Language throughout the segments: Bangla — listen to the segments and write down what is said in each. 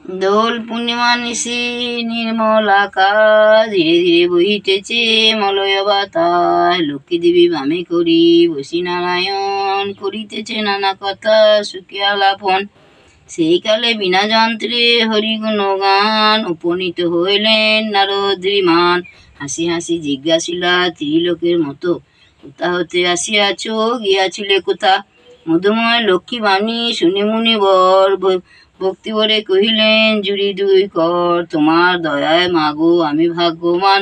দোল পূর্ণিমা নিশি নির্মল আকাশ, ধীরে ধীরে বহিতেছে মলয় বাতাস। লক্ষ্মী দেবী বামে করি বসি নারায়ণ, করিতেছে নানা কথা সুখে আলাপন। সেই কালে বিনা যন্ত্রে হরিগুণ গান, উপনীত হইলেন নারদ্রিমান। হাসি হাসি জিজ্ঞাসিলা ত্রিলোকের মতো, কোথা হতে আসিয়াছ, গিয়াছিলে কোথা? মধুময় লক্ষ্মী বাণী শুনি মুনিবর, ভক্তিভরে কহিলেন জুড়ি দুই কর। তোমার দয়ায় মাগো আমি ভাগ্যবান,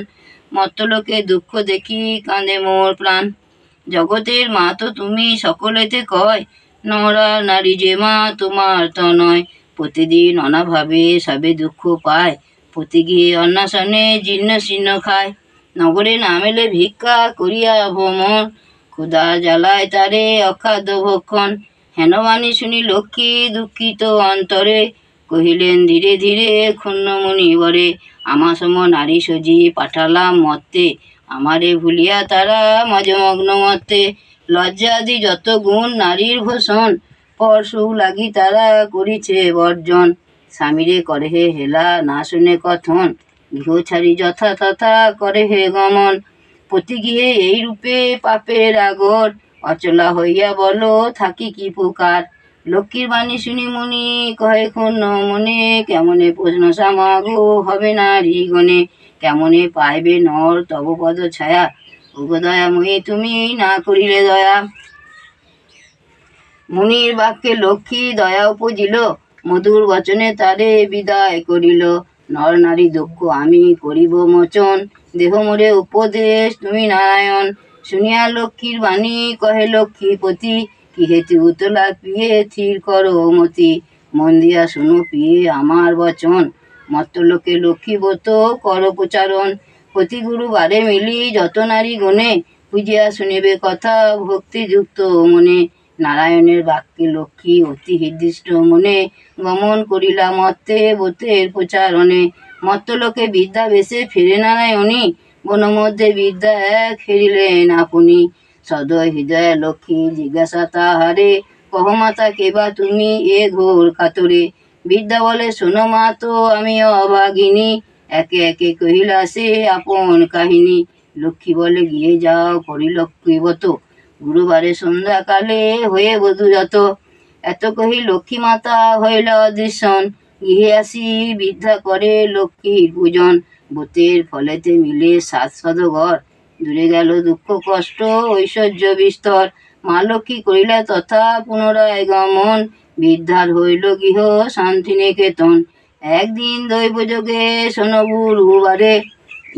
মর্তলোকে দুঃখ দেখি কাঁদে মোর প্রাণ। জগতের মা তো তুমি সকলেতে কয়, নরা নারী যে মা তোমার তো নয়। প্রতিদিন অনাভাবে সবে দুঃখ পায়, প্রতি গিয়ে অন্নাসনে জীর্ণ শীর্ণ খায়। নগরে না মেলে ভিক্ষা করিয়া ভ্রমণ, ক্ষুধা জ্বালায় তারে অখাদ্য ভক্ষণ। হেনবাণী শুনি লক্ষ্মী দুঃখিত অন্তরে, কহিলেন ধীরে ধীরে ক্ষুণ্ণ মুনিবরে। আমা সম নারী সজি পাঠালাম মর্তে, আমারে ভুলিয়া তারা মজমগ্ন মর্তে। লজ্জাদি যত গুণ নারীর ভূষণ, পরশু লাগি তারা করিছে বর্জন। স্বামীরে করে হে হেলা না শুনে কথন, গৃহ ছাড়ি যথা তথা করে হে গমন। প্রতি গৃহে এই রূপে পাপের আগর, অচলা হইয়া বলো থাকি কি প্রকার। লক্ষ্মীর বাণী শুনি মুনি কহে ক্ষুণ্ণ মনে, কেমনে প্রশ্ন সামাগো হবে নারী গণে। কেমনে পাইবে নর তব পদ ছায়া, ওগো দয়াময়ী তুমি না করিলে দয়া। মুনির বাক্যে লক্ষ্মী দয়া উপজিল, মধুর বচনে তারে বিদায় করিল। নর নারী দুঃখ আমি করিব মোচন, দেহ মোরে উপদেশ তুমি নারায়ণ। শুনিয়া লক্ষ্মীর বাণী কহে লক্ষ্মীপতি, কি হেতু উতলা পিয়ে থির করো মতি। মন দিয়া শুনো পিয়ে আমার বচন, মর্তলোকে লক্ষ্মী ব্রত কর প্রচারণ। প্রতি গুরুবারে মিলি যত নারী গুণে, বুঝিয়া শুনিবে কথা ভক্তিযুক্ত মনে। নারায়ণের বাক্যে লক্ষ্মী অতি হৃদিষ্ট মনে, গমন করিলা মর্তে ব্রতের প্রচারণে। মর্তলোকে বিদ্যা বেশে ফিরে নারায়ণী, বন মধ্যে বিদ্যা এক ফিরিলেন আপনি। সদয় হৃদয় লক্ষ্মী জিজ্ঞাসা তাহারে, কহ মাতা কেবা তুমি এ ঘোর কাতরে। বিদ্যা বলে শোনো মা তো আমি অভাগিনী, একে একে কহিলা সে আপন কাহিনী। লক্ষ্মী বলে গিয়ে যাও পরিলক্ষিবত, গুরুবারে সন্ধ্যাকালে হয়ে বধূরত। এত কহি লক্ষ্মী মাতা হইল অদৃশ্যন, গৃহে আসি বিদ্যা করে লক্ষ্মীর পূজন। ব্রতের ফলেতে মিলে সাত সদঘর, দূরে গেল দুঃখ কষ্ট ঐশ্বর্য বিস্তর। মা লক্ষ্মী করিলা তথা পুনরায় গমন, বিদ্যার হইল গৃহ শান্তিনিকেতন। একদিন দৈবযোগে শোনো গুরুবারে,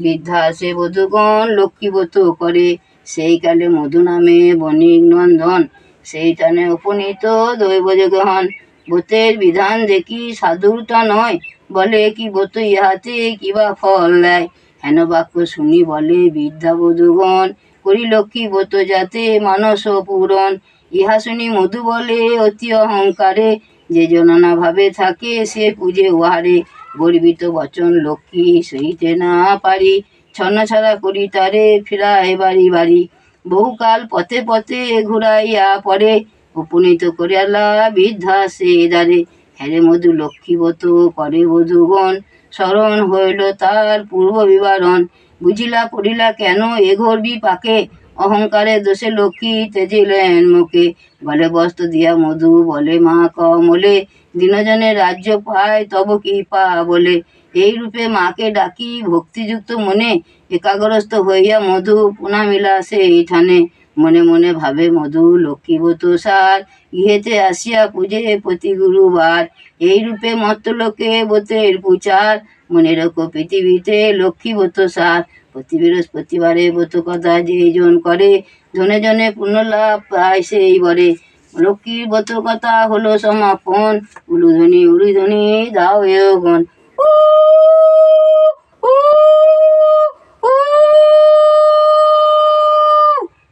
বৃদ্ধা আসে বধূগণ লক্ষ্মীব্রত করে। সেই কালে মধু নামে বণিক নন্দন, সেই টানে উপনীত দৈবযোগে হন। ব্রতের বিধান দেখি সাধুর তা নয়, বলে কি ব্রত ইহাতে কিবা ফল দেয়। হেন বাক্য শুনি বলে বৃদ্ধা বধূগণ, করি লক্ষ্মী ব্রত যাতে মানস পূরণ। ইহা শুনি মধু বলে অতি অহংকারে, যে জননা ভাবে থাকে সে পূজে উহারে। গর্বিত বচন লক্ষ্মী সহিতে না পারি, ছন্নছাড়া করি তারে ফিরায় বাড়ি বাড়ি। বহুকাল পথে পথে ঘুরাইয়া পরে, উপনীত করিয়ালা বৃদ্ধা সে দ্বারে। হ্যারে মধু লক্ষ্মীব্রত করে বধূগণ, স্মরণ হইল তার পূর্ব বিবরণ। বুঝিলা পড়িলা কেন এ ঘোর বিপাকে, অহংকারে দোষে লক্ষ্মী তেজিলেন মুখে। বলে বস্ত্র দিয়া মধু বলে মা কমলে, দিনজনে রাজ্য পায় তব কৃপা বলে। এই রূপে মাকে ডাকি ভক্তিযুক্ত মনে, একাগ্রস্ত হইয়া মধু প্রণামিলা সেইখানে। মনে মনে ভাবে মধু লক্ষ্মীব্রত সার, ইহেতে আসিয়া পূজে প্রতি গুরুবার। এই রূপে মর্তলোকে ব্রতের প্রচার, মনে রাখো পৃথিবীতে লক্ষ্মীব্রত সার। প্রতি বৃহস্পতিবারে ব্রত কথা যে জন করে, জনে জনে পুণ্যলাভ পায় সেই বরে। লক্ষ্মীর ব্রত কথা হলো সমাপন, উলুধ্বনি উলুধ্বনি দাও এগণ।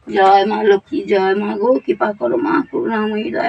জয় মা লক্ষ্মী, জয় মা গো, কৃপা করো মা, করুণাময়ী দয়া।